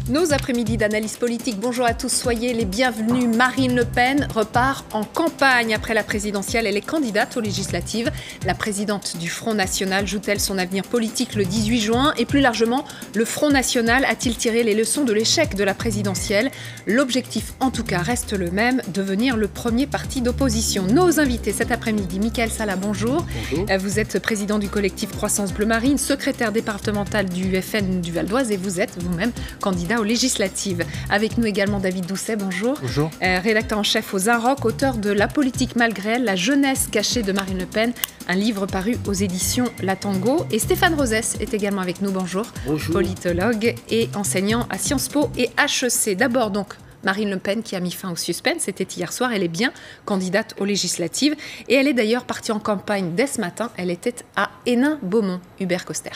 Nos après-midi d'analyse politique. Bonjour à tous, soyez les bienvenus. Marine Le Pen repart en campagne après la présidentielle. Elle est candidate aux législatives. La présidente du Front National joue-t-elle son avenir politique le 18 juin? Et plus largement, le Front National a-t-il tiré les leçons de l'échec de la présidentielle? L'objectif, en tout cas, reste le même, devenir le premier parti d'opposition. Nos invités cet après-midi, Mickaël Sala, bonjour. Bonjour. Vous êtes président du collectif Croissance Bleu Marine, secrétaire départemental du FN du Val d'Oise et vous êtes vous-même candidat aux législatives. Avec nous également David Doucet, bonjour. Bonjour. Rédacteur en chef aux Inrocks, auteur de La politique malgré elle, la jeunesse cachée de Marine Le Pen, un livre paru aux éditions La Tango. Et Stéphane Rosès est également avec nous, bonjour. Bonjour. Politologue et enseignant à Sciences Po et HEC. D'abord donc, Marine Le Pen qui a mis fin au suspense, c'était hier soir, elle est bien candidate aux législatives et elle est d'ailleurs partie en campagne dès ce matin, elle était à Hénin-Beaumont. Hubert Coster.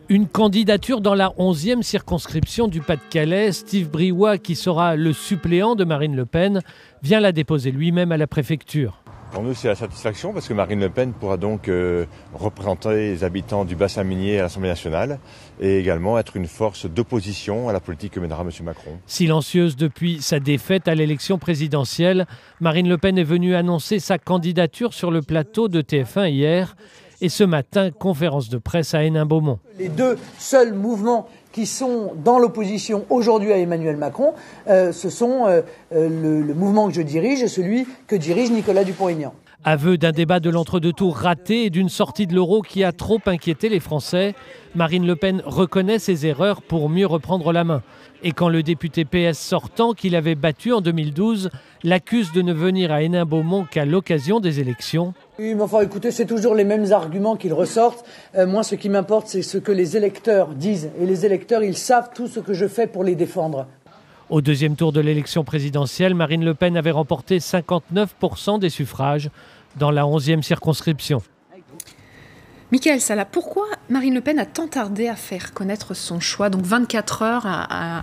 Une candidature dans la 11e circonscription du Pas-de-Calais. Steve Briouat, qui sera le suppléant de Marine Le Pen, vient la déposer lui-même à la préfecture. Pour nous, c'est la satisfaction parce que Marine Le Pen pourra donc représenter les habitants du bassin minier à l'Assemblée nationale et également être une force d'opposition à la politique que mènera M. Macron. Silencieuse depuis sa défaite à l'élection présidentielle, Marine Le Pen est venue annoncer sa candidature sur le plateau de TF1 hier. Et ce matin, conférence de presse à Hénin-Beaumont. Les deux seuls mouvements qui sont dans l'opposition aujourd'hui à Emmanuel Macron, ce sont le mouvement que je dirige et celui que dirige Nicolas Dupont-Aignan. Aveu d'un débat de l'entre-deux tours raté et d'une sortie de l'euro qui a trop inquiété les Français, Marine Le Pen reconnaît ses erreurs pour mieux reprendre la main. Et quand le député PS sortant, qu'il avait battu en 2012, l'accuse de ne venir à Hénin-Beaumont qu'à l'occasion des élections. Oui, mais enfin, écoutez, c'est toujours les mêmes arguments qu'ils ressortent. Moi, ce qui m'importe, c'est ce que les électeurs disent. Et les électeurs, ils savent tout ce que je fais pour les défendre. Au deuxième tour de l'élection présidentielle, Marine Le Pen avait remporté 59% des suffrages dans la 11e circonscription. Mickaël Sala, pourquoi Marine Le Pen a tant tardé à faire connaître son choix, donc 24 heures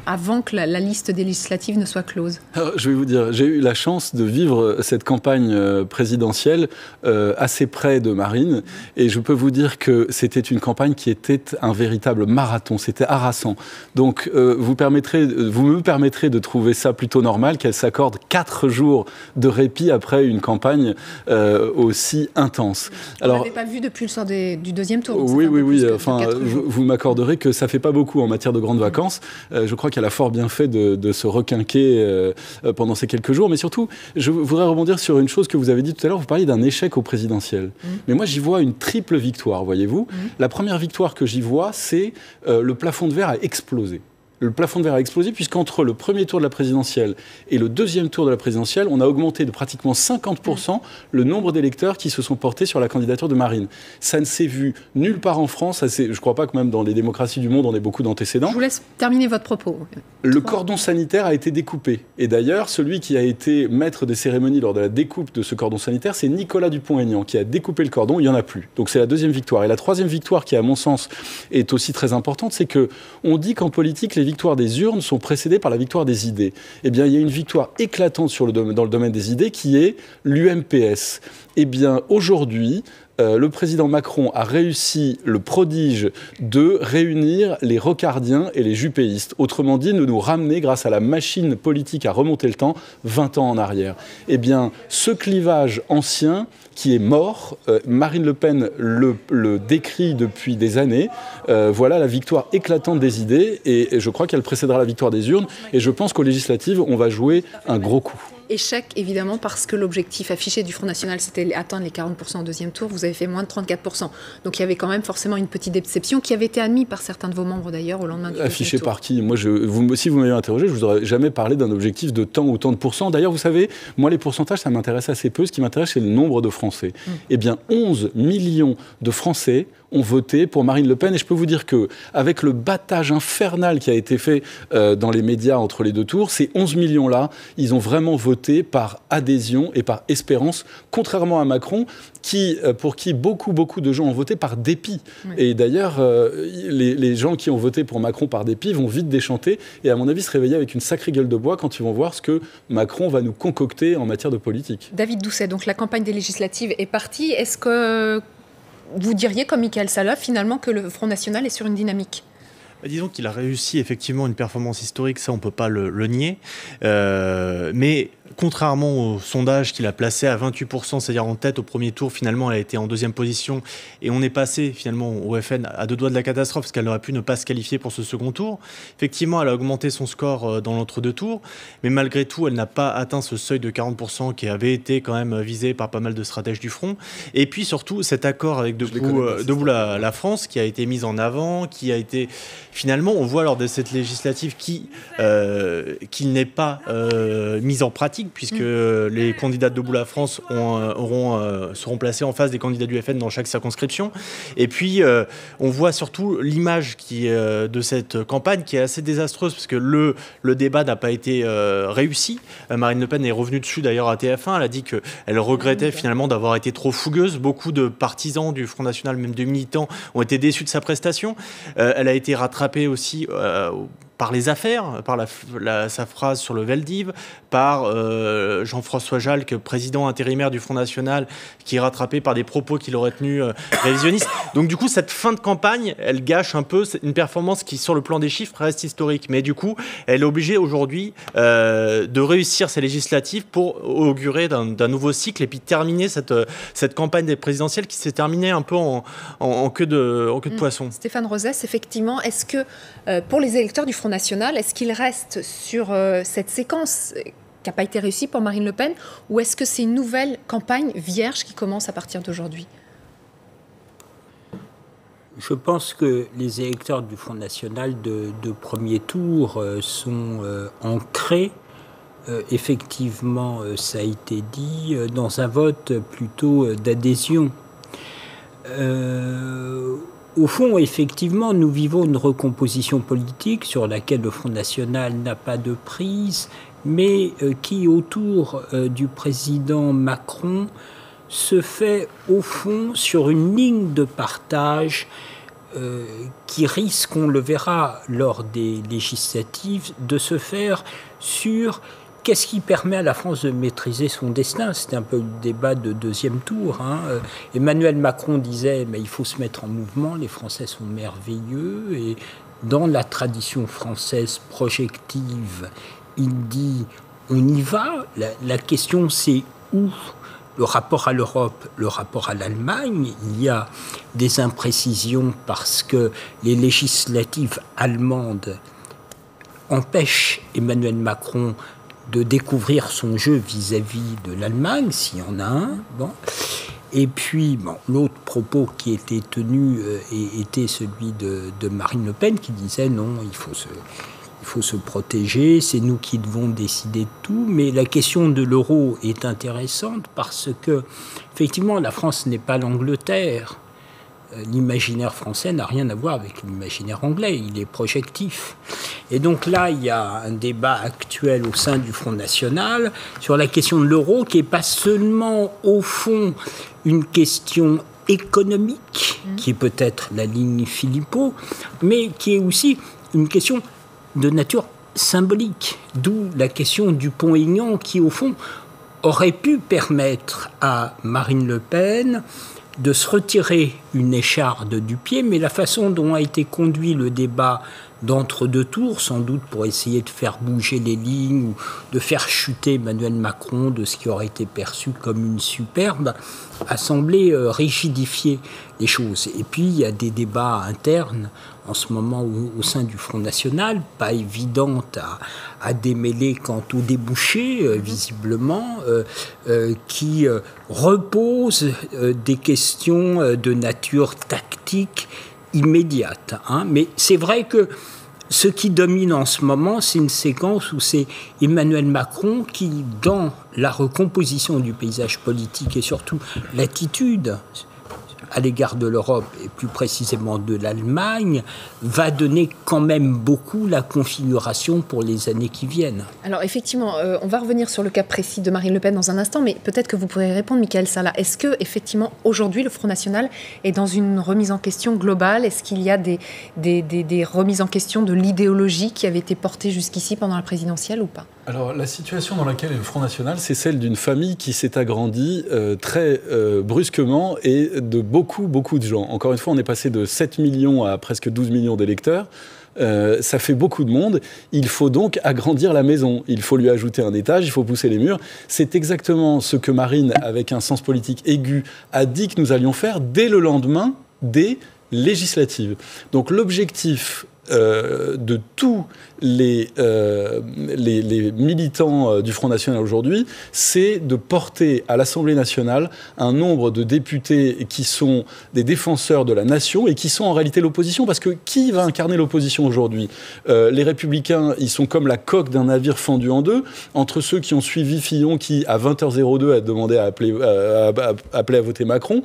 avant que la liste des législatives ne soit close? Alors, je vais vous dire, j'ai eu la chance de vivre cette campagne présidentielle assez près de Marine et je peux vous dire que c'était une campagne qui était un véritable marathon, c'était harassant. Donc vous me permettrez de trouver ça plutôt normal qu'elle s'accorde 4 jours de répit après une campagne aussi intense. Alors, vous n'avez pas vu depuis le soir du deuxième tour. Oui. Enfin, vous m'accorderez que ça fait pas beaucoup en matière de grandes vacances. Je crois qu'elle a fort bien fait de se requinquer pendant ces quelques jours. Mais surtout, je voudrais rebondir sur une chose que vous avez dit tout à l'heure. Vous parliez d'un échec au présidentiel. Mais moi, j'y vois une triple victoire, voyez-vous. La première victoire que j'y vois, c'est le plafond de verre a explosé. Le plafond de verre a explosé puisqu'entre le premier tour de la présidentielle et le deuxième tour de la présidentielle, on a augmenté de pratiquement 50% le nombre d'électeurs qui se sont portés sur la candidature de Marine. Ça ne s'est vu nulle part en France. Je ne crois pas que même dans les démocraties du monde, on ait beaucoup d'antécédents. Je vous laisse terminer votre propos. Le cordon sanitaire a été découpé. Et d'ailleurs, celui qui a été maître des cérémonies lors de la découpe de ce cordon sanitaire, c'est Nicolas Dupont-Aignan qui a découpé le cordon. Il n'y en a plus. Donc c'est la deuxième victoire. Et la troisième victoire qui, à mon sens, est aussi très importante, c'est qu'on dit qu'en politique, les victoires des urnes sont précédées par la victoire des idées. Eh bien, il y a une victoire éclatante dans le domaine des idées qui est l'UMPS. Eh bien, aujourd'hui, le président Macron a réussi le prodige de réunir les rocardiens et les juppéistes. Autrement dit, de nous ramener, grâce à la machine politique à remonter le temps, 20 ans en arrière. Eh bien, ce clivage ancien qui est mort, Marine Le Pen le décrit depuis des années. Voilà la victoire éclatante des idées et je crois qu'elle précédera la victoire des urnes. Et je pense qu'aux législatives, on va jouer un gros coup. Échec, évidemment, parce que l'objectif affiché du Front National, c'était atteindre les 40% au deuxième tour. Vous avez fait moins de 34%. Donc il y avait quand même forcément une petite déception qui avait été admise par certains de vos membres, d'ailleurs, au lendemain du deuxième tour. Affiché par qui? Moi, si vous m'avez interrogé, je ne vous aurais jamais parlé d'un objectif de tant ou tant de pourcents. D'ailleurs, vous savez, moi, les pourcentages, ça m'intéresse assez peu. Ce qui m'intéresse, c'est le nombre de Français. Eh bien, 11 millions de Français ont voté pour Marine Le Pen. Et je peux vous dire qu'avec le battage infernal qui a été fait dans les médias entre les deux tours, ces 11 millions-là, ils ont vraiment voté par adhésion et par espérance, contrairement à Macron, pour qui beaucoup de gens ont voté par dépit. Oui. Et d'ailleurs, les gens qui ont voté pour Macron par dépit vont vite déchanter et, à mon avis, se réveiller avec une sacrée gueule de bois quand ils vont voir ce que Macron va nous concocter en matière de politique. David Doucet, donc la campagne des législatives est partie. Est-ce que vous diriez, comme Mickaël Sala, finalement, que le Front National est sur une dynamique ? Disons qu'il a réussi effectivement une performance historique, ça on ne peut pas le nier. Mais contrairement au sondage qu'il a placé à 28%, c'est-à-dire en tête au premier tour, finalement elle a été en deuxième position. Et on est passé finalement au FN à 2 doigts de la catastrophe, parce qu'elle aurait pu ne pas se qualifier pour ce second tour. Effectivement, elle a augmenté son score dans l'entre-deux tours. Mais malgré tout, elle n'a pas atteint ce seuil de 40% qui avait été quand même visé par pas mal de stratèges du front. Et puis surtout, cet accord avec Debout la France qui a été mis en avant, qui a été... Finalement, on voit lors de cette législative qui n'est pas mise en pratique, puisque les candidats de Debout la France seront placés en face des candidats du FN dans chaque circonscription. Et puis, on voit surtout l'image de cette campagne qui est assez désastreuse, parce que le débat n'a pas été réussi. Marine Le Pen est revenue dessus d'ailleurs à TF1. Elle a dit qu'elle regrettait finalement d'avoir été trop fougueuse. Beaucoup de partisans du Front National, même de militants, ont été déçus de sa prestation. Elle a été rattrapée aussi par les affaires, par sa phrase sur le Veldiv, par Jean-François Jalc, président intérimaire du Front National, qui est rattrapé par des propos qu'il aurait tenus révisionnistes. Donc du coup, cette fin de campagne, elle gâche un peu une performance qui, sur le plan des chiffres, reste historique. Mais du coup, elle est obligée aujourd'hui de réussir ces législatives pour augurer d'un nouveau cycle et puis terminer cette campagne des présidentielles qui s'est terminée un peu en queue de poisson. Stéphane Rosès, effectivement, est-ce que pour les électeurs du Front National, est-ce qu'ils restent sur cette séquence qui n'a pas été réussie pour Marine Le Pen, ou est-ce que c'est une nouvelle campagne vierge qui commence à partir d'aujourd'hui ? Je pense que les électeurs du Front National de premier tour sont ancrés, effectivement, ça a été dit, dans un vote plutôt d'adhésion. Au fond, effectivement, nous vivons une recomposition politique sur laquelle le Front National n'a pas de prise, mais qui, autour du président Macron, se fait, au fond, sur une ligne de partage qui risque, on le verra lors des législatives, de se faire sur... Qu'est-ce qui permet à la France de maîtriser son destin ? C'était un peu le débat de deuxième tour. Emmanuel Macron disait mais il faut se mettre en mouvement, les Français sont merveilleux. Et dans la tradition française projective, il dit on y va. La question c'est où ? Le rapport à l'Europe, le rapport à l'Allemagne, il y a des imprécisions parce que les législatives allemandes empêchent Emmanuel Macron de découvrir son jeu vis-à-vis de l'Allemagne, s'il y en a un. Bon. Et puis, l'autre propos qui était tenu était celui de Marine Le Pen, qui disait non, il faut se protéger, c'est nous qui devons décider de tout. Mais la question de l'euro est intéressante parce que, effectivement, la France n'est pas l'Angleterre. L'imaginaire français n'a rien à voir avec l'imaginaire anglais, il est projectif. Et donc là, il y a un débat actuel au sein du Front National sur la question de l'euro, qui n'est pas seulement, au fond, une question économique, qui est peut-être la ligne Philippot, mais qui est aussi une question de nature symbolique, d'où la question du Dupont-Aignan, qui, au fond, aurait pu permettre à Marine Le Pen de se retirer une écharde du pied, mais la façon dont a été conduit le débat d'entre-deux tours, sans doute pour essayer de faire bouger les lignes ou de faire chuter Emmanuel Macron de ce qui aurait été perçu comme une superbe, a semblé rigidifier les choses. Et puis, il y a des débats internes en ce moment au sein du Front National, pas évidentes à démêler quant aux débouchés, visiblement, qui reposent des questions de nature tactique immédiate. Mais c'est vrai que ce qui domine en ce moment, c'est une séquence où c'est Emmanuel Macron qui, dans la recomposition du paysage politique et surtout l'attitude à l'égard de l'Europe et plus précisément de l'Allemagne, va donner quand même beaucoup la configuration pour les années qui viennent. Alors effectivement, on va revenir sur le cas précis de Marine Le Pen dans un instant, mais peut-être que vous pourrez répondre, Michael Sala. Est-ce que effectivement aujourd'hui le Front National est dans une remise en question globale ? Est-ce qu'il y a des remises en question de l'idéologie qui avait été portée jusqu'ici pendant la présidentielle ou pas ? Alors, la situation dans laquelle est le Front National, c'est celle d'une famille qui s'est agrandie très brusquement et de beaucoup de gens. Encore une fois, on est passé de 7 millions à presque 12 millions d'électeurs. ça fait beaucoup de monde. Il faut donc agrandir la maison. Il faut lui ajouter un étage, il faut pousser les murs. C'est exactement ce que Marine, avec un sens politique aigu, a dit que nous allions faire dès le lendemain des législatives. Donc l'objectif de tous les militants du Front National aujourd'hui, c'est de porter à l'Assemblée nationale un nombre de députés qui sont des défenseurs de la nation et qui sont en réalité l'opposition. Parce que qui va incarner l'opposition aujourd'hui ? Les Républicains, ils sont comme la coque d'un navire fendu en deux, entre ceux qui ont suivi Fillon, qui à 20h02 a demandé à appeler à voter Macron,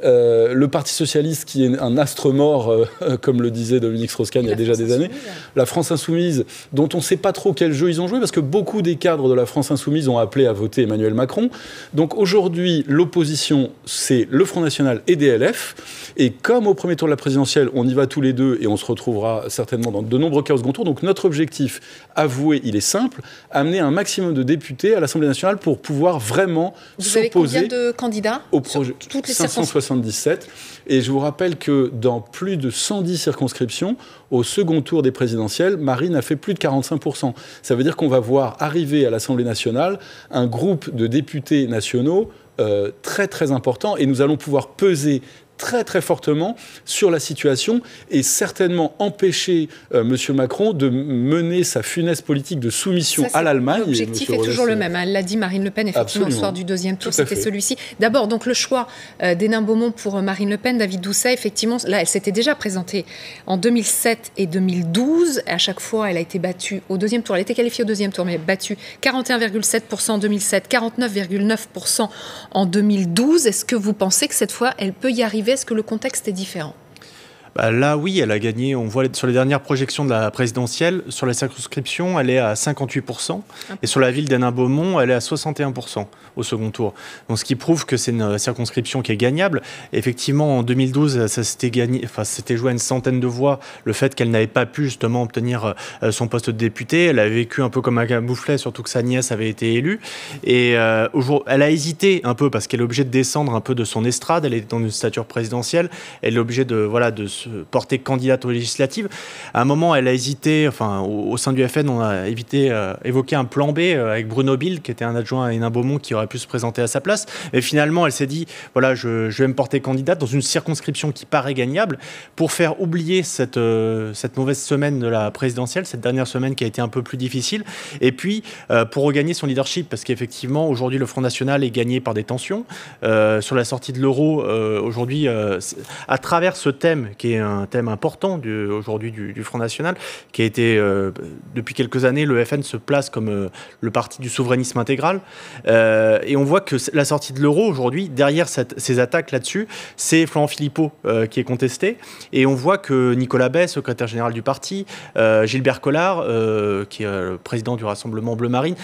le Parti Socialiste qui est un astre mort, comme le disait Dominique Strauss-Kahn il y a déjà des années, la France Insoumise, dont on ne sait pas trop quel jeu ils ont joué, parce que beaucoup des cadres de la France Insoumise ont appelé à voter Emmanuel Macron. Donc aujourd'hui, l'opposition, c'est le Front National et DLF. Et comme au premier tour de la présidentielle, on y va tous les deux et on se retrouvera certainement dans de nombreux cas au second tour. Donc notre objectif, avoué, il est simple, amener un maximum de députés à l'Assemblée nationale pour pouvoir vraiment s'opposer. Vous avez combien de candidats au projet, toutes les 577. Et je vous rappelle que dans plus de 110 circonscriptions, au second tour des présidentielles, Marine a fait plus de 45%. Ça veut dire qu'on va voir arriver à l'Assemblée nationale un groupe de députés nationaux très très important, et nous allons pouvoir peser très très fortement sur la situation et certainement empêcher M. Macron de mener sa funeste politique de soumission à l'Allemagne. L'objectif est toujours le même. Elle l'a dit, Marine Le Pen, effectivement, le soir du deuxième tour, c'était celui-ci. D'abord, donc le choix d'Hénin Beaumont pour Marine Le Pen, David Doucet, effectivement, là, elle s'était déjà présentée en 2007 et 2012. À chaque fois, elle a été battue au deuxième tour. Elle était qualifiée au deuxième tour, mais battue 41,7% en 2007, 49,9% en 2012. Est-ce que vous pensez que cette fois, elle peut y arriver ? Est-ce que le contexte est différent ? Là, oui, elle a gagné. On voit sur les dernières projections de la présidentielle, sur la circonscription, elle est à 58%. Et sur la ville d'Hénin-Beaumont, elle est à 61% au second tour. Donc, ce qui prouve que c'est une circonscription qui est gagnable. Effectivement, en 2012, ça s'était joué à une centaine de voix. Le fait qu'elle n'avait pas pu justement obtenir son poste de députée, elle a vécu un peu comme un camouflet, surtout que sa nièce avait été élue. Et elle a hésité un peu parce qu'elle est obligée de descendre un peu de son estrade. Elle est dans une stature présidentielle. Elle est obligée de se porter candidate aux législatives. À un moment, elle a hésité, au sein du FN, on a évoqué un plan B avec Bruno Bill, qui était un adjoint à Hénin Beaumont, qui aurait pu se présenter à sa place. Et finalement, elle s'est dit, voilà, je vais me porter candidate dans une circonscription qui paraît gagnable pour faire oublier cette mauvaise semaine de la présidentielle, cette dernière semaine qui a été un peu plus difficile. Et puis, pour regagner son leadership, parce qu'effectivement, aujourd'hui, le Front National est gagné par des tensions. Sur la sortie de l'euro, aujourd'hui, à travers ce thème, qui est un thème important aujourd'hui du Front National, qui a été, depuis quelques années, le FN se place comme le parti du souverainisme intégral. Et on voit que la sortie de l'euro, aujourd'hui, derrière ces attaques là-dessus, c'est Florent Philippot qui est contesté. Et on voit que Nicolas Bay, secrétaire général du parti, Gilbert Collard, qui est le président du Rassemblement Bleu Marine,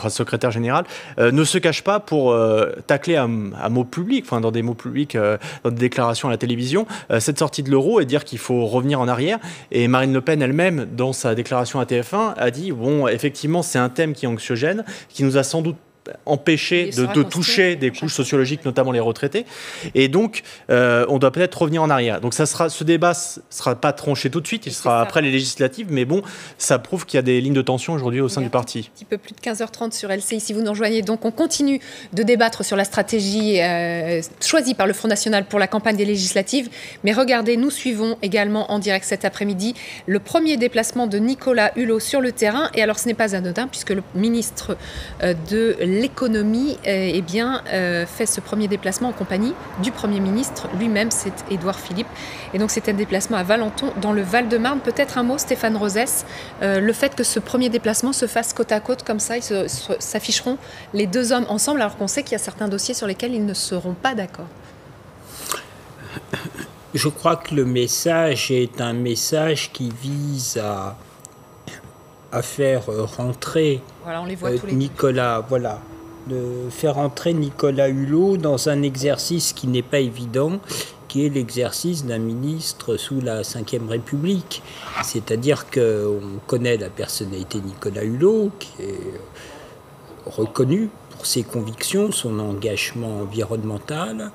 secrétaire général, ne se cache pas pour tacler à mots publics, dans des mots publics, dans des déclarations à la télévision, cette sortie de l'euro et dire qu'il faut revenir en arrière. Et Marine Le Pen elle-même, dans sa déclaration à TF1, a dit, bon, effectivement, c'est un thème qui est anxiogène, qui nous a sans doute empêcher de toucher des couches sociologiques, notamment les retraités. Et donc, on doit peut-être revenir en arrière. Donc, ce débat ne sera pas tranché tout de suite, il sera après les législatives, mais bon, ça prouve qu'il y a des lignes de tension aujourd'hui au sein du parti. Un petit peu plus de 15h30 sur LCI, si vous nous rejoignez. Donc, on continue de débattre sur la stratégie choisie par le Front National pour la campagne des législatives. Mais regardez, nous suivons également en direct cet après-midi le premier déplacement de Nicolas Hulot sur le terrain. Et alors, ce n'est pas anodin, puisque le ministre de l'économie fait ce premier déplacement en compagnie du Premier ministre lui-même, c'est Édouard Philippe. Et donc c'est un déplacement à Valenton dans le Val-de-Marne. Peut-être un mot, Stéphane Rosès, le fait que ce premier déplacement se fasse côte à côte comme ça, ils s'afficheront les deux hommes ensemble alors qu'on sait qu'il y a certains dossiers sur lesquels ils ne seront pas d'accord. Je crois que le message est un message qui vise à faire rentrer Nicolas, de faire entrer Nicolas Hulot dans un exercice qui n'est pas évident, qui est l'exercice d'un ministre sous la Ve République. C'est-à-dire qu'on connaît la personnalité de Nicolas Hulot, qui est reconnu pour ses convictions, son engagement environnemental,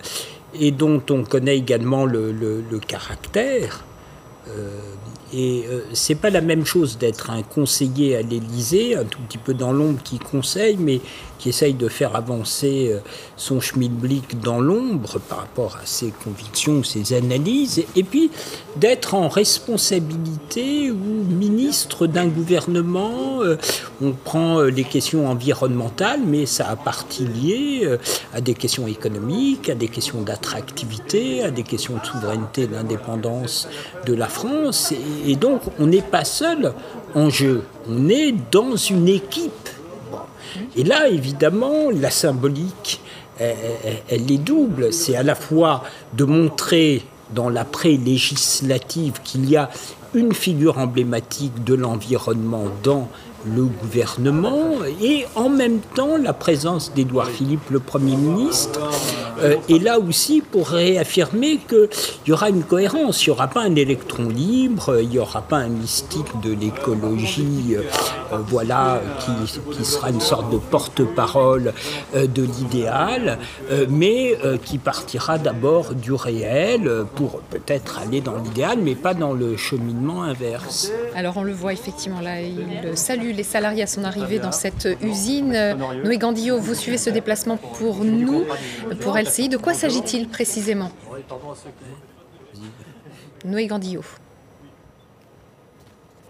et dont on connaît également le caractère. c'est pas la même chose d'être un conseiller à l'Élysée, un tout petit peu dans l'ombre qui conseille, mais qui essaye de faire avancer son schmilblick dans l'ombre par rapport à ses convictions, ses analyses, et puis d'être en responsabilité ou ministre d'un gouvernement. On prend les questions environnementales, mais ça a partie liée à des questions économiques, à des questions d'attractivité, à des questions de souveraineté, d'indépendance de la France. Et donc, on n'est pas seul en jeu, on est dans une équipe. Et là, évidemment, la symbolique, elle est double. C'est à la fois de montrer dans l'après-législative qu'il y a une figure emblématique de l'environnement dans le gouvernement et en même temps la présence d'Édouard Philippe, le Premier ministre, et là aussi pour réaffirmer qu'il y aura une cohérence, il n'y aura pas un électron libre, il n'y aura pas un mystique de l'écologie qui sera une sorte de porte-parole de l'idéal, mais qui partira d'abord du réel pour peut-être aller dans l'idéal, mais pas dans le cheminement inverse. Alors on le voit effectivement là, il salue les salariés à son arrivée dans cette usine. Noé Gandillot, vous suivez ce déplacement pour nous, pour LCI. De quoi s'agit-il précisément? Noé Gandillot.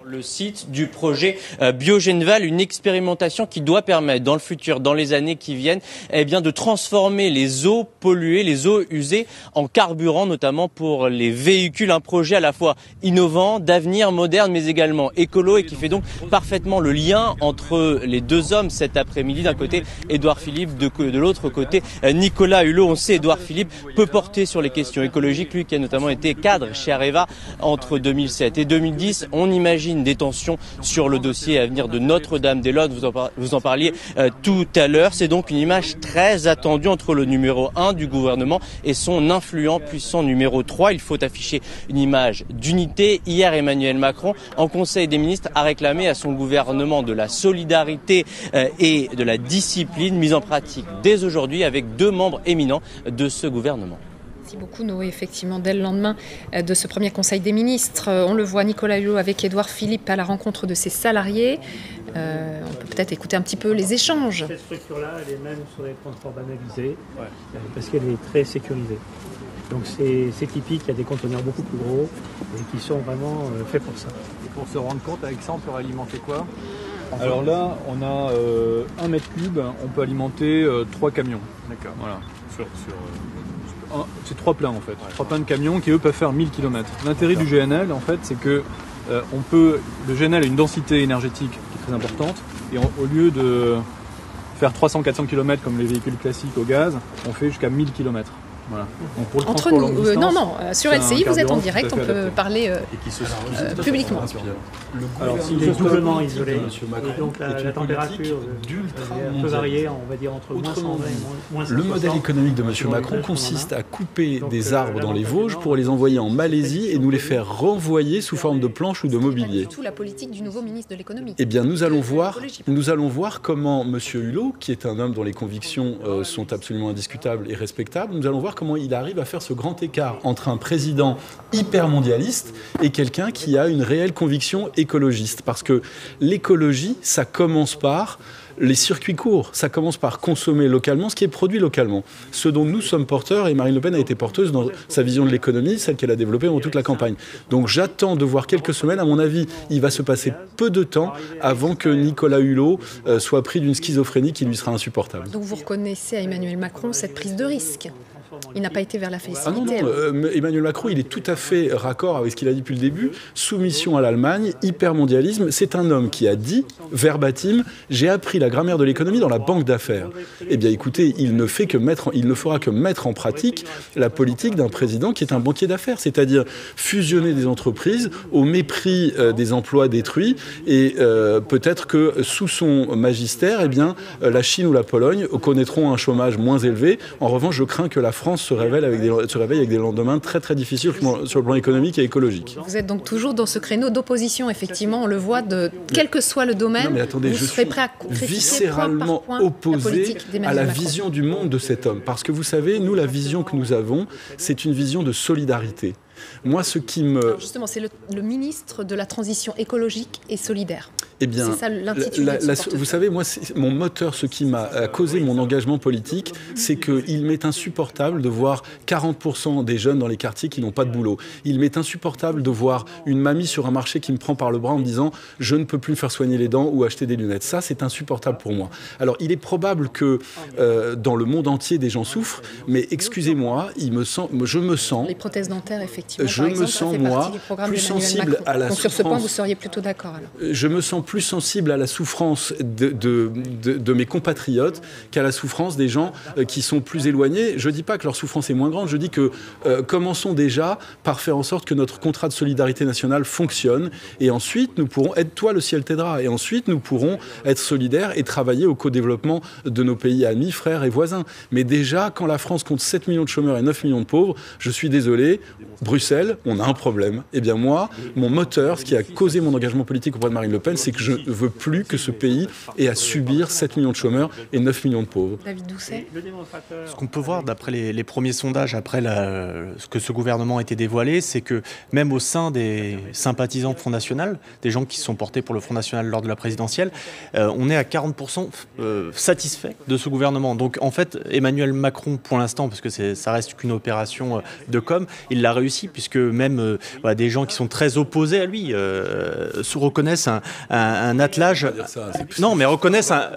Le site du projet Biogenval, une expérimentation qui doit permettre dans le futur, dans les années qui viennent, de transformer les eaux polluées, les eaux usées en carburant, notamment pour les véhicules. Un projet à la fois innovant, d'avenir, moderne, mais également écolo et qui fait donc parfaitement le lien entre les deux hommes cet après-midi. D'un côté, Édouard Philippe, de l'autre côté, Nicolas Hulot. On sait, Édouard Philippe peut porter sur les questions écologiques, lui qui a notamment été cadre chez Areva entre 2007 et 2010. On imagine des tensions sur le dossier à venir de Notre-Dame-des-Landes, vous en parliez tout à l'heure. C'est donc une image très attendue entre le numéro 1 du gouvernement et son influent puissant numéro 3. Il faut afficher une image d'unité. Hier, Emmanuel Macron, en Conseil des ministres, a réclamé à son gouvernement de la solidarité et de la discipline mise en pratique dès aujourd'hui avec 2 membres éminents de ce gouvernement. Merci beaucoup Noé. Effectivement, dès le lendemain de ce premier Conseil des ministres, on le voit, Nicolas Hulot avec Édouard Philippe à la rencontre de ses salariés. On peut peut-être écouter un petit peu les échanges. Cette structure-là, elle est même sur les transports banalisés, parce qu'elle est très sécurisée. Donc c'est typique, il y a des conteneurs beaucoup plus gros et qui sont vraiment faits pour ça. Et pour se rendre compte, avec ça, on peut alimenter quoi? Alors là, on a 1 mètre cube, on peut alimenter 3 camions. D'accord. Voilà. C'est 3 pleins en fait, 3 pleins de camions qui eux peuvent faire 1000 km. L'intérêt du GNL en fait, c'est que le GNL a une densité énergétique qui est très importante et au lieu de faire 300-400 km comme les véhicules classiques au gaz, on fait jusqu'à 1000 km. Voilà. Donc pour le entre nous, sur LCI, vous êtes en direct, on peut parler publiquement. Alors s'il est doublement isolé, donc la température peut varier, on va dire entre moins 120 et moins 160. Le modèle économique de M. Macron consiste à couper des arbres dans les Vosges pour les envoyer en Malaisie et nous les faire renvoyer sous forme de planches ou de mobilier. C'est tout la politique du nouveau ministre de l'économie. Eh bien, nous allons voir comment M. Hulot, qui est un homme dont les convictions sont absolument indiscutables et respectables, nous allons voir comment il arrive à faire ce grand écart entre un président hyper mondialiste et quelqu'un qui a une réelle conviction écologiste. Parce que l'écologie, ça commence par les circuits courts, ça commence par consommer localement ce qui est produit localement. Ce dont nous sommes porteurs, et Marine Le Pen a été porteuse dans sa vision de l'économie, celle qu'elle a développée dans toute la campagne. Donc j'attends de voir quelques semaines, à mon avis, il va se passer peu de temps avant que Nicolas Hulot soit pris d'une schizophrénie qui lui sera insupportable. Donc vous reconnaissez à Emmanuel Macron cette prise de risque? Il n'a pas été vers la facilité. Ah non, Emmanuel Macron, il est tout à fait raccord avec ce qu'il a dit depuis le début. Soumission à l'Allemagne, hypermondialisme. C'est un homme qui a dit, verbatim, j'ai appris la grammaire de l'économie dans la banque d'affaires. Eh bien, écoutez, il ne fera que mettre en pratique la politique d'un président qui est un banquier d'affaires, c'est-à-dire fusionner des entreprises au mépris des emplois détruits. Et peut-être que sous son magistère, la Chine ou la Pologne connaîtront un chômage moins élevé. En revanche, je crains que la France se réveille avec des lendemains très très difficiles sur le plan économique et écologique. Vous êtes donc toujours dans ce créneau d'opposition, effectivement, on le voit, quel que soit le domaine. Non mais attendez, je suis viscéralement opposé à la vision du monde de cet homme. Parce que vous savez, nous, la vision que nous avons, c'est une vision de solidarité. Moi, ce qui me... Alors justement, c'est le ministre de la Transition écologique et solidaire. Eh bien, c'est ça l'intitulé de son vous savez, moi, mon moteur, ce qui m'a causé mon engagement politique, c'est qu'il m'est insupportable de voir 40% des jeunes dans les quartiers qui n'ont pas de boulot. Il m'est insupportable de voir une mamie sur un marché qui me prend par le bras en me disant « je ne peux plus me faire soigner les dents ou acheter des lunettes ». Ça, c'est insupportable pour moi. Alors, il est probable que dans le monde entier, des gens souffrent, mais excusez-moi, je me sens... Les prothèses dentaires, effectivement, je me sens, moi, plus sensible à la souffrance. Donc, sur ce point, vous seriez plutôt d'accord, alors. Je me sens plus sensible à la souffrance de mes compatriotes qu'à la souffrance des gens qui sont plus éloignés. Je ne dis pas que leur souffrance est moins grande, je dis que commençons déjà par faire en sorte que notre contrat de solidarité nationale fonctionne et ensuite nous pourrons, aide-toi, le ciel t'aidera, et ensuite nous pourrons être solidaires et travailler au co-développement de nos pays amis, frères et voisins. Mais déjà, quand la France compte 7 millions de chômeurs et 9 millions de pauvres, je suis désolé, Bruxelles, on a un problème. Eh bien moi, mon moteur, ce qui a causé mon engagement politique auprès de Marine Le Pen, c'est que je ne veux plus que ce pays ait à subir 7 millions de chômeurs et 9 millions de pauvres. David Doucet. Ce qu'on peut voir d'après les premiers sondages, après ce que ce gouvernement a été dévoilé, c'est que même au sein des sympathisants Front National, des gens qui se sont portés pour le Front National lors de la présidentielle, on est à 40% satisfait de ce gouvernement. Donc en fait, Emmanuel Macron, pour l'instant, parce que ça reste qu'une opération de com, il l'a réussi, puisque même des gens qui sont très opposés à lui se reconnaissent un attelage. Non, mais reconnaissent un...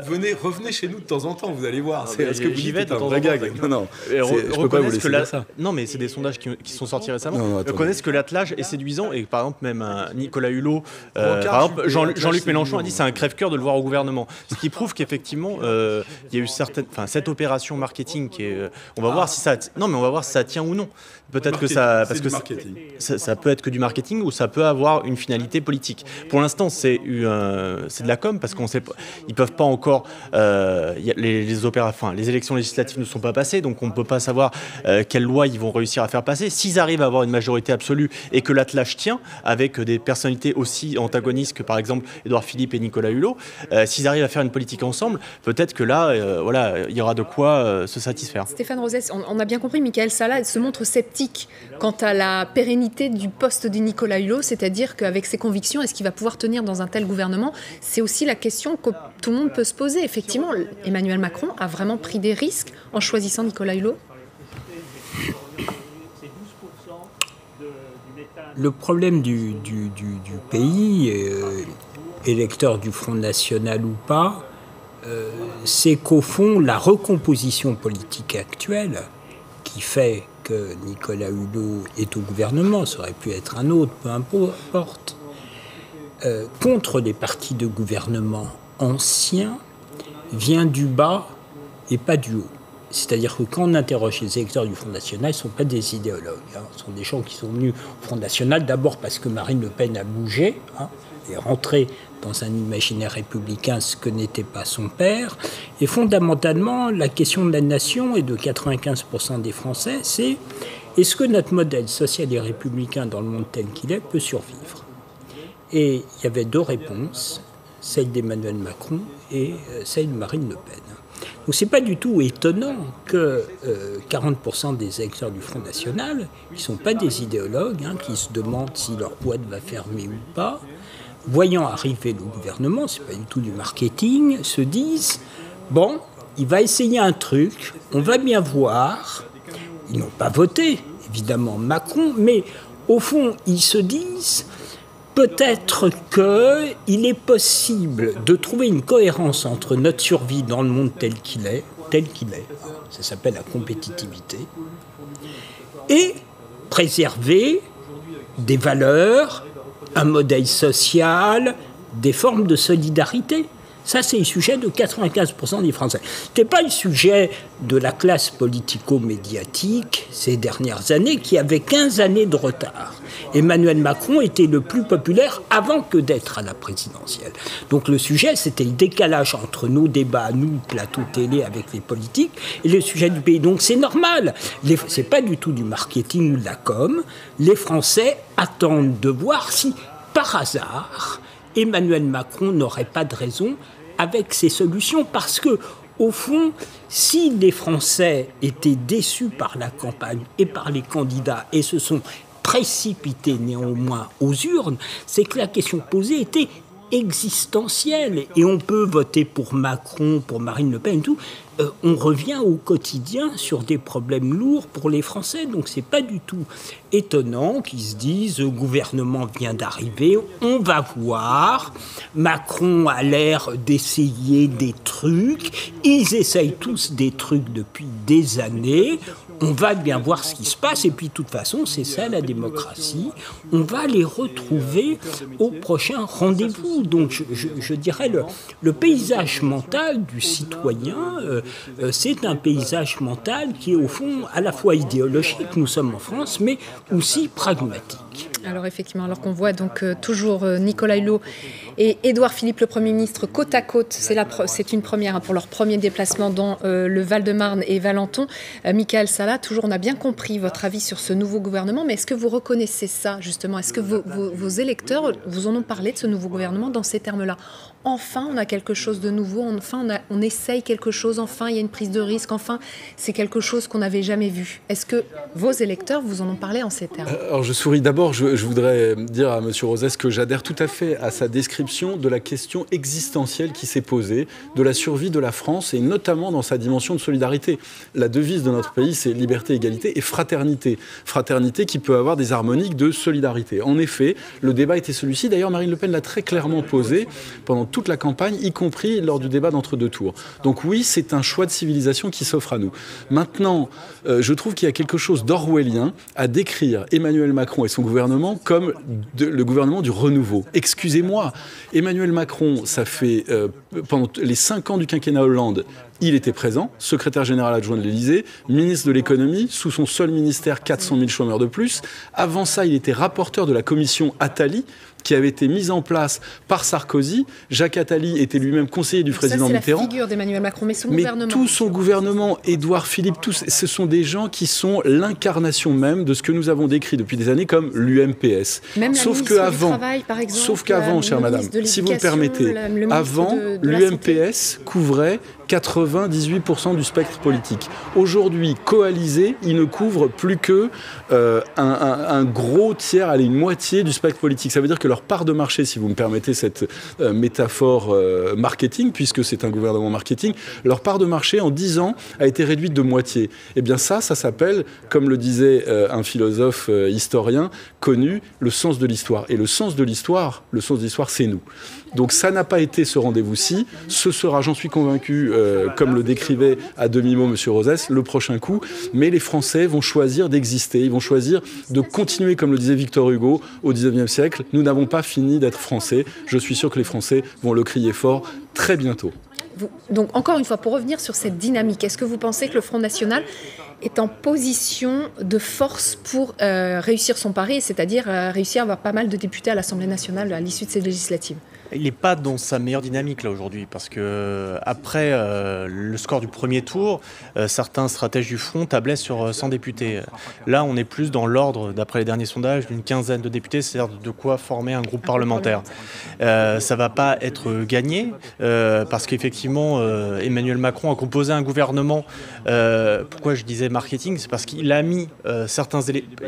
Revenez chez nous de temps en temps, vous allez voir. Est-ce que j'y vais de temps en temps? Non, je peux pas vous laisser dire ça. Non, mais c'est des sondages qui sont sortis récemment. Reconnaissent que l'attelage est séduisant, et par exemple même Nicolas Hulot, par exemple Jean-Luc Mélenchon a dit c'est un crève-cœur de le voir au gouvernement. Ce qui prouve qu'effectivement il y a eu cette opération marketing qui est, on va voir si ça tient ou non. Peut-être que ça, parce que ça peut être que du marketing ou ça peut avoir une finalité politique. Pour l'instant, c'est de la com, parce qu'on sait pas, ils peuvent pas encore, les élections législatives ne sont pas passées, donc on ne peut pas savoir quelles lois ils vont réussir à faire passer. S'ils arrivent à avoir une majorité absolue et que l'attelage tient, avec des personnalités aussi antagonistes que par exemple Édouard Philippe et Nicolas Hulot, s'ils arrivent à faire une politique ensemble, peut-être que là, il y aura de quoi se satisfaire. Stéphane Rosès, on a bien compris, Michael Salah se montre sceptique quant à la pérennité du poste de Nicolas Hulot, c'est-à-dire qu'avec ses convictions, est-ce qu'il va pouvoir tenir dans un tel gouvernement? C'est aussi la question que tout le monde peut se poser. Effectivement, Emmanuel Macron a vraiment pris des risques en choisissant Nicolas Hulot. Le problème du pays, électeur du Front National ou pas, c'est qu'au fond, la recomposition politique actuelle qui fait que Nicolas Hulot est au gouvernement, ça aurait pu être un autre, peu importe, contre les partis de gouvernement anciens, vient du bas et pas du haut. C'est-à-dire que quand on interroge les électeurs du Front National, ce ne sont pas des idéologues. Ce sont des gens qui sont venus au Front National, d'abord parce que Marine Le Pen a bougé, est rentrée dans un imaginaire républicain, ce que n'était pas son père. Et fondamentalement, la question de la nation et de 95% des Français, c'est est-ce que notre modèle social et républicain dans le monde tel qu'il est peut survivre? Et il y avait deux réponses, celle d'Emmanuel Macron et celle de Marine Le Pen. Donc c'est pas du tout étonnant que 40% des électeurs du Front National, qui ne sont pas des idéologues, qui se demandent si leur boîte va fermer ou pas, voyant arriver le gouvernement, c'est pas du tout du marketing, se disent bon, il va essayer un truc, on va bien voir. Ils n'ont pas voté, évidemment, Macron, mais au fond, ils se disent peut-être qu'il est possible de trouver une cohérence entre notre survie dans le monde tel qu'il est, ça s'appelle la compétitivité, et préserver des valeurs, un modèle social, des formes de solidarité. Ça, c'est le sujet de 95% des Français. Ce n'est pas le sujet de la classe politico-médiatique ces dernières années, qui avait 15 années de retard. Emmanuel Macron était le plus populaire avant que d'être à la présidentielle. Donc le sujet, c'était le décalage entre nos débats, nous, plateau télé avec les politiques, et le sujet du pays. Donc c'est normal. Ce n'est pas du tout du marketing ou de la com. Les Français attendent de voir si, par hasard, Emmanuel Macron n'aurait pas de raison avec ses solutions, parce que, au fond, si les Français étaient déçus par la campagne et par les candidats et se sont précipité néanmoins aux urnes, c'est que la question posée était existentielle. Et on peut voter pour Macron, pour Marine Le Pen, tout. On revient au quotidien sur des problèmes lourds pour les Français. Donc c'est pas du tout étonnant qu'ils se disent le gouvernement vient d'arriver, on va voir. Macron a l'air d'essayer des trucs. Ils essayent tous des trucs depuis des années. On va bien voir ce qui se passe. Et puis, de toute façon, c'est ça la démocratie. On va les retrouver au prochain rendez-vous. Donc, je dirais, le paysage mental du citoyen, c'est un paysage mental qui est, au fond, à la fois idéologique, nous sommes en France, mais aussi pragmatique. Alors, effectivement, alors qu'on voit donc toujours Nicolas Hulot et Édouard Philippe, le Premier ministre, côte à côte, c'est une première pour leur premier déplacement dans le Val-de-Marne et Valenton. Michaël Salah, toujours, on a bien compris votre avis sur ce nouveau gouvernement, mais est-ce que vous reconnaissez ça, justement? Est-ce que vos électeurs vous en ont parlé de ce nouveau gouvernement dans ces termes-là? Enfin, on a quelque chose de nouveau, enfin, on essaye quelque chose, enfin, il y a une prise de risque, enfin, c'est quelque chose qu'on n'avait jamais vu. Est-ce que vos électeurs vous en ont parlé en ces termes? Alors, je souris. D'abord, je voudrais dire à M. Rosès que j'adhère tout à fait à sa description de la question existentielle qui s'est posée, de la survie de la France, et notamment dans sa dimension de solidarité. La devise de notre pays, c'est liberté, égalité et fraternité. Fraternité qui peut avoir des harmoniques de solidarité. En effet, le débat était celui-ci. D'ailleurs, Marine Le Pen l'a très clairement posé pendant toute la campagne, y compris lors du débat d'entre-deux tours. Donc oui, c'est un choix de civilisation qui s'offre à nous. Maintenant, je trouve qu'il y a quelque chose d'orwellien à décrire Emmanuel Macron et son gouvernement comme le gouvernement du renouveau. Excusez-moi, Emmanuel Macron, ça fait pendant les 5 ans du quinquennat Hollande, il était présent, secrétaire général adjoint de l'Élysée, ministre de l'économie, sous son seul ministère 400 000 chômeurs de plus. Avant ça, il était rapporteur de la commission Attali, qui avait été mise en place par Sarkozy. Jacques Attali était lui-même conseiller du président Mitterrand. C'est la figure d'Emmanuel Macron, mais son gouvernement. Tout son gouvernement, Édouard Philippe, tous, ce sont des gens qui sont l'incarnation même de ce que nous avons décrit depuis des années comme l'UMPS. Même sauf la ministre du Travail, par exemple. Sauf qu'avant, chère madame, si vous me permettez, avant, l'UMPS couvrait 98% du spectre politique. Aujourd'hui, coalisé, il ne couvre plus que un gros tiers, allez, une moitié du spectre politique. Ça veut dire que leur part de marché, si vous me permettez cette métaphore marketing, puisque c'est un gouvernement marketing, leur part de marché en 10 ans a été réduite de moitié. Eh bien ça s'appelle, comme le disait un philosophe historien connu, le sens de l'histoire. Et le sens de l'histoire, c'est nous. Donc ça n'a pas été ce rendez-vous-ci. Ce sera, j'en suis convaincu, comme le décrivait à demi-mot M. Rosès, le prochain coup. Mais les Français vont choisir d'exister. Ils vont choisir de continuer, comme le disait Victor Hugo, au XIXe siècle. Nous n'avons pas fini d'être Français. Je suis sûr que les Français vont le crier fort très bientôt. Donc, encore une fois, pour revenir sur cette dynamique, est-ce que vous pensez que le Front National est en position de force pour réussir son pari, c'est-à-dire réussir à avoir pas mal de députés à l'Assemblée nationale à l'issue de ces législatives? Il n'est pas dans sa meilleure dynamique là aujourd'hui parce que après le score du premier tour, certains stratèges du Front tablaient sur 100 députés. Là, on est plus dans l'ordre, d'après les derniers sondages, d'une quinzaine de députés, c'est-à-dire de quoi former un groupe parlementaire. Ça va pas être gagné parce qu'effectivement, Emmanuel Macron a composé un gouvernement. Pourquoi je disais marketing, c'est parce qu'il a mis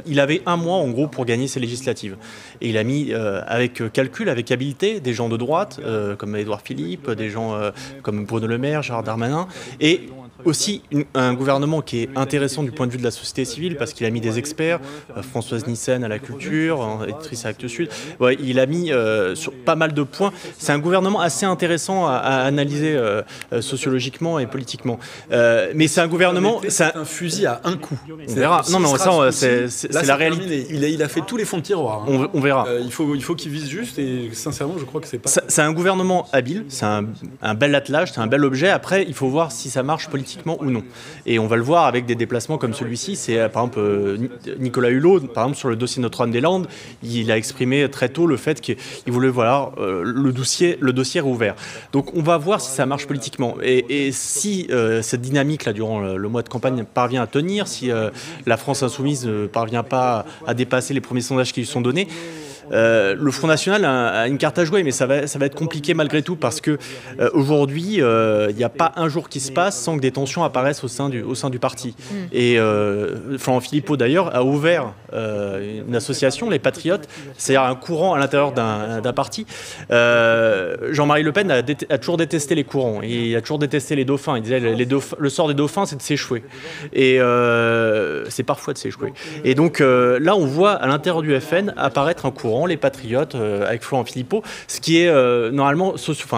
il avait un mois en gros pour gagner ces législatives et il a mis avec calcul, avec habileté, des gens de droite comme Édouard Philippe, des gens comme Bruno Le Maire, Gérald Darmanin, et aussi un gouvernement qui est intéressant du point de vue de la société civile parce qu'il a mis des experts, Françoise Nyssen à la culture, éditrice à Actes Sud. Ouais, il a mis sur pas mal de points. C'est un gouvernement assez intéressant à analyser sociologiquement et politiquement. Mais c'est un gouvernement... C'est un fusil à un coup. On verra. Non, mais ça, c'est la réalité. Il a fait tous les fonds de tiroir. Hein. On verra. Il faut qu'il vise juste et sincèrement, je crois que c'est pas... C'est un gouvernement habile, c'est un bel attelage, c'est un bel objet. Après, il faut voir si ça marche politiquement ou non. Et on va le voir avec des déplacements comme celui-ci. C'est par exemple Nicolas Hulot, par exemple sur le dossier Notre-Dame-des-Landes, il a exprimé très tôt le fait qu'il voulait voir le dossier rouvert. Donc on va voir si ça marche politiquement. Et si cette dynamique là durant le mois de campagne parvient à tenir, si la France insoumise ne parvient pas à dépasser les premiers sondages qui lui sont donnés, le Front National a une carte à jouer, mais ça va être compliqué malgré tout parce que aujourd'hui, il n'y a pas un jour qui se passe sans que des tensions apparaissent au sein du parti. Et Florent Philippot d'ailleurs a ouvert une association, les Patriotes, c'est-à-dire un courant à l'intérieur d'un parti. Jean-Marie Le Pen a toujours détesté les courants, et il a toujours détesté les dauphins. Il disait le sort des dauphins, c'est de s'échouer. Et c'est parfois de s'échouer. Et donc là, on voit à l'intérieur du FN apparaître un courant, les Patriotes, avec Florent Philippot, ce qui est normalement,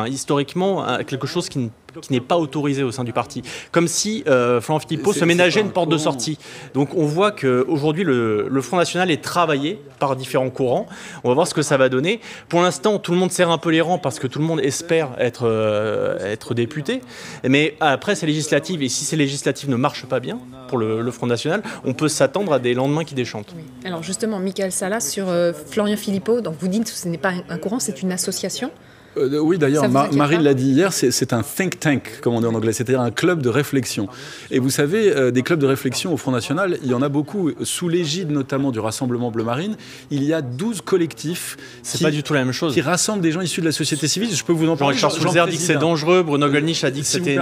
historiquement, quelque chose qui n'est pas autorisé au sein du parti. Comme si Florent Philippot se ménageait une porte de sortie. Donc on voit qu'aujourd'hui, le Front National est travaillé par différents courants. On va voir ce que ça va donner. Pour l'instant, tout le monde serre un peu les rangs parce que tout le monde espère être député. Mais après, ces législatives, et si ces législatives ne marchent pas bien pour le Front National, on peut s'attendre à des lendemains qui déchantent. Oui. Alors justement, Michael Salas, sur Florian Philippot, donc vous dites que ce n'est pas un courant, c'est une association. Oui, d'ailleurs, Marine l'a dit hier, c'est un think tank, comme on dit en anglais, c'est-à-dire un club de réflexion. Et vous savez, des clubs de réflexion au Front National, il y en a beaucoup, sous l'égide notamment du Rassemblement Bleu Marine. Il y a 12 collectifs pas du tout la même chose. Qui rassemblent des gens issus de la société civile. Je peux vous en parler. Jean-Richard Soulzer dit que c'est dangereux, Bruno Gollnisch a dit que c'était...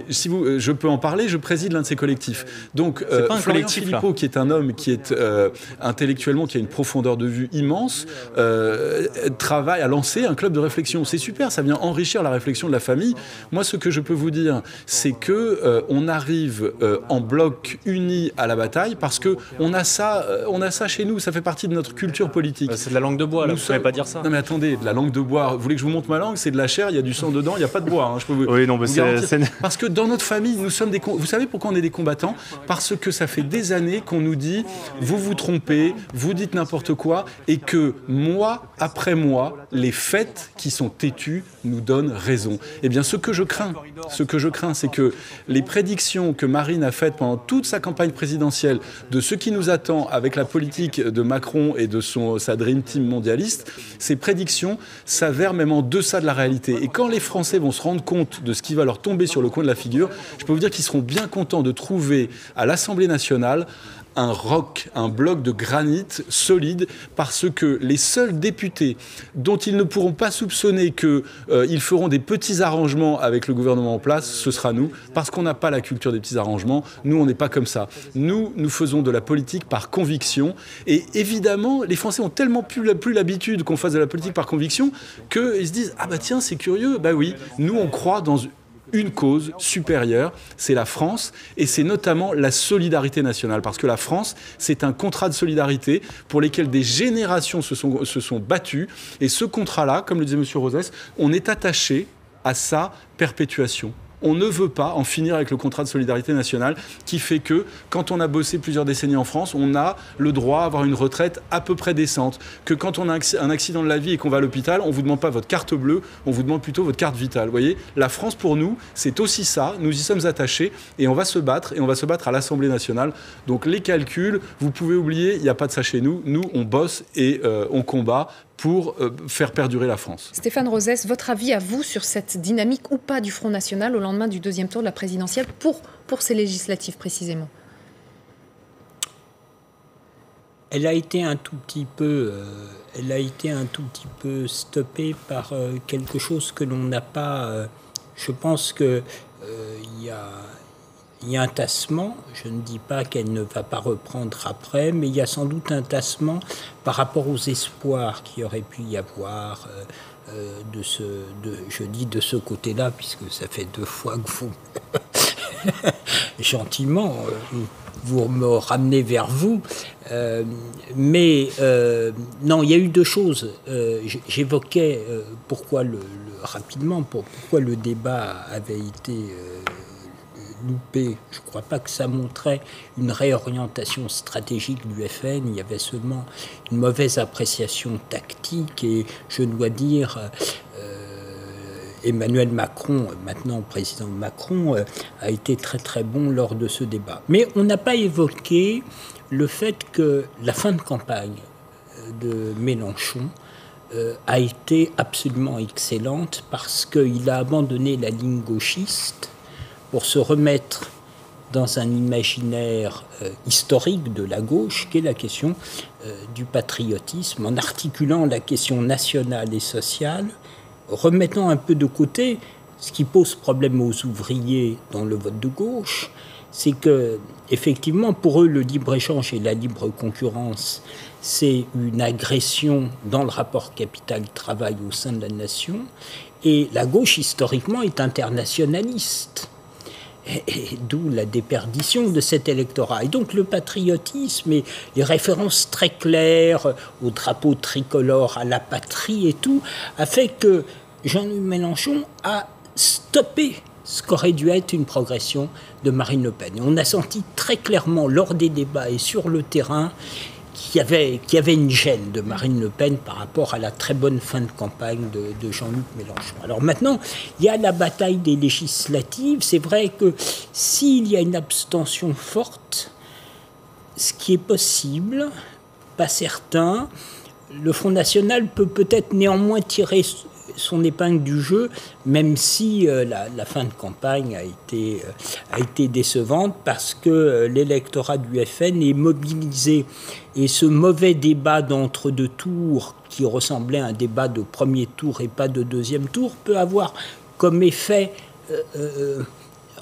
je peux en parler, je préside l'un de ces collectifs. Donc, Florian Philippot, qui est un homme qui est intellectuellement, qui a une profondeur de vue immense, travaille à lancer un club de réflexion. C'est super, ça vient enrichir la réflexion de la famille. Moi, ce que je peux vous dire, c'est que on arrive en bloc uni à la bataille parce que on a ça chez nous. Ça fait partie de notre culture politique. C'est de la langue de bois. Là, vous ne savez pas dire ça. Non, mais attendez, de la langue de bois. Vous voulez que je vous montre ma langue? C'est de la chair. Il y a du sang dedans. Il n'y a pas de bois. Hein, je peux vous. Oui, non, mais c'est... Parce que dans notre famille, nous sommes Vous savez pourquoi on est des combattants? Parce que ça fait des années qu'on nous dit vous vous trompez, vous dites n'importe quoi, et que mois après mois, les faits qui sont têtus nous donne raison. Eh bien, ce que je crains, c'est que les prédictions que Marine a faites pendant toute sa campagne présidentielle de ce qui nous attend avec la politique de Macron et de sa Dream Team mondialiste, ces prédictions s'avèrent même en deçà de la réalité. Et quand les Français vont se rendre compte de ce qui va leur tomber sur le coin de la figure, je peux vous dire qu'ils seront bien contents de trouver à l'Assemblée nationale un roc, un bloc de granit solide, parce que les seuls députés dont ils ne pourront pas soupçonner qu'ils feront des petits arrangements avec le gouvernement en place, ce sera nous, parce qu'on n'a pas la culture des petits arrangements. Nous, on n'est pas comme ça. Nous faisons de la politique par conviction. Et évidemment, les Français ont tellement plus l'habitude qu'on fasse de la politique par conviction qu'ils se disent « Ah bah tiens, c'est curieux. » Bah oui, nous, on croit dans une cause supérieure, c'est la France, et c'est notamment la solidarité nationale, parce que la France, c'est un contrat de solidarité pour lesquels des générations se sont battues, et ce contrat-là, comme le disait M. Rosès, on est attaché à sa perpétuation. On ne veut pas en finir avec le contrat de solidarité nationale qui fait que, quand on a bossé plusieurs décennies en France, on a le droit à avoir une retraite à peu près décente. Que quand on a un accident de la vie et qu'on va à l'hôpital, on ne vous demande pas votre carte bleue, on vous demande plutôt votre carte vitale. Vous voyez, la France, pour nous, c'est aussi ça. Nous y sommes attachés et on va se battre. Et on va se battre à l'Assemblée nationale. Donc les calculs, vous pouvez oublier, il n'y a pas de ça chez nous. Nous, on bosse et on combat pour faire perdurer la France. Stéphane Rosès, votre avis à vous sur cette dynamique ou pas du Front National au lendemain du deuxième tour de la présidentielle pour ces législatives précisément? Elle a été un tout petit peu stoppée par quelque chose que l'on n'a pas. Je pense que il y a un tassement. Je ne dis pas qu'elle ne va pas reprendre après, mais il y a sans doute un tassement par rapport aux espoirs qu'il y aurait pu y avoir je dis de ce côté-là, puisque ça fait 2 fois que vous gentiment vous me ramenez vers vous. Mais non, il y a eu 2 choses. J'évoquais pourquoi le débat avait été loupé. Je ne crois pas que ça montrait une réorientation stratégique du FN. Il y avait seulement une mauvaise appréciation tactique. Et je dois dire, Emmanuel Macron, maintenant président Macron, a été très très bon lors de ce débat. Mais on n'a pas évoqué le fait que la fin de campagne de Mélenchon a été absolument excellente parce qu'il a abandonné la ligne gauchiste pour se remettre dans un imaginaire historique de la gauche, qui est la question du patriotisme, en articulant la question nationale et sociale, remettant un peu de côté ce qui pose problème aux ouvriers dans le vote de gauche, c'est que, effectivement, pour eux, le libre-échange et la libre concurrence, c'est une agression dans le rapport capital-travail au sein de la nation, et la gauche, historiquement, est internationaliste. Et d'où la déperdition de cet électorat. Et donc le patriotisme et les références très claires au drapeau tricolore, à la patrie et tout, a fait que Jean-Luc Mélenchon a stoppé ce qu'aurait dû être une progression de Marine Le Pen. Et on a senti très clairement lors des débats et sur le terrain qu'il y avait une gêne de Marine Le Pen par rapport à la très bonne fin de campagne de Jean-Luc Mélenchon. Alors maintenant, il y a la bataille des législatives. C'est vrai que s'il y a une abstention forte, ce qui est possible, pas certain, le Front National peut peut-être néanmoins tirer son épingle du jeu, même si la fin de campagne a été décevante, parce que l'électorat du FN est mobilisé. Et ce mauvais débat d'entre-deux tours, qui ressemblait à un débat de premier tour et pas de deuxième tour, peut avoir comme effet,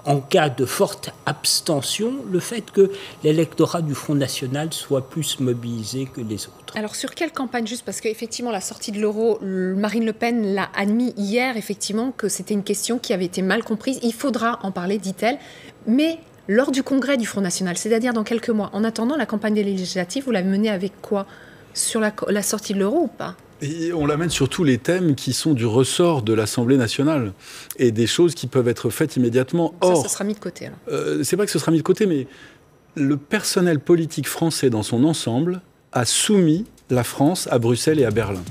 en cas de forte abstention, le fait que l'électorat du Front National soit plus mobilisé que les autres. Alors sur quelle campagne, juste parce qu'effectivement la sortie de l'euro, Marine Le Pen l'a admis hier, effectivement, que c'était une question qui avait été mal comprise. Il faudra en parler, dit-elle, mais lors du congrès du Front National, c'est-à-dire dans quelques mois. En attendant, la campagne des législatives, vous l'avez menée avec quoi? Sur la sortie de l'euro ou pas? Et on l'amène sur tous les thèmes qui sont du ressort de l'Assemblée nationale et des choses qui peuvent être faites immédiatement. Or, ça sera mis de côté. C'est pas que ce sera mis de côté, mais le personnel politique français dans son ensemble a soumis la France à Bruxelles et à Berlin.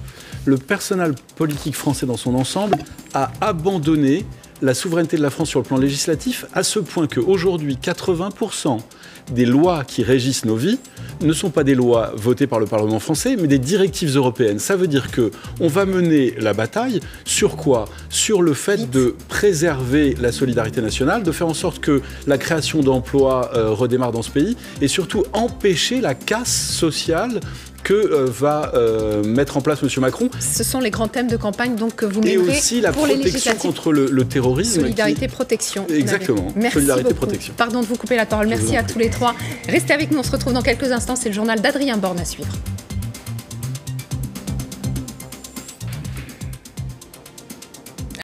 Le personnel politique français dans son ensemble a abandonné la souveraineté de la France sur le plan législatif, à ce point qu'aujourd'hui, 80% des lois qui régissent nos vies ne sont pas des lois votées par le Parlement français, mais des directives européennes. Ça veut dire qu'on va mener la bataille sur quoi? Sur le fait de préserver la solidarité nationale, de faire en sorte que la création d'emplois redémarre dans ce pays, et surtout empêcher la casse sociale que va mettre en place M. Macron. Ce sont les grands thèmes de campagne donc, que vous mènerez pour les législatives. Et aussi la protection contre le terrorisme. Solidarité, protection. Exactement. Merci Solidarité, beaucoup. protection. Pardon de vous couper la parole. Merci à tous les trois. Restez avec nous, on se retrouve dans quelques instants. C'est le journal d'Adrien Borne à suivre.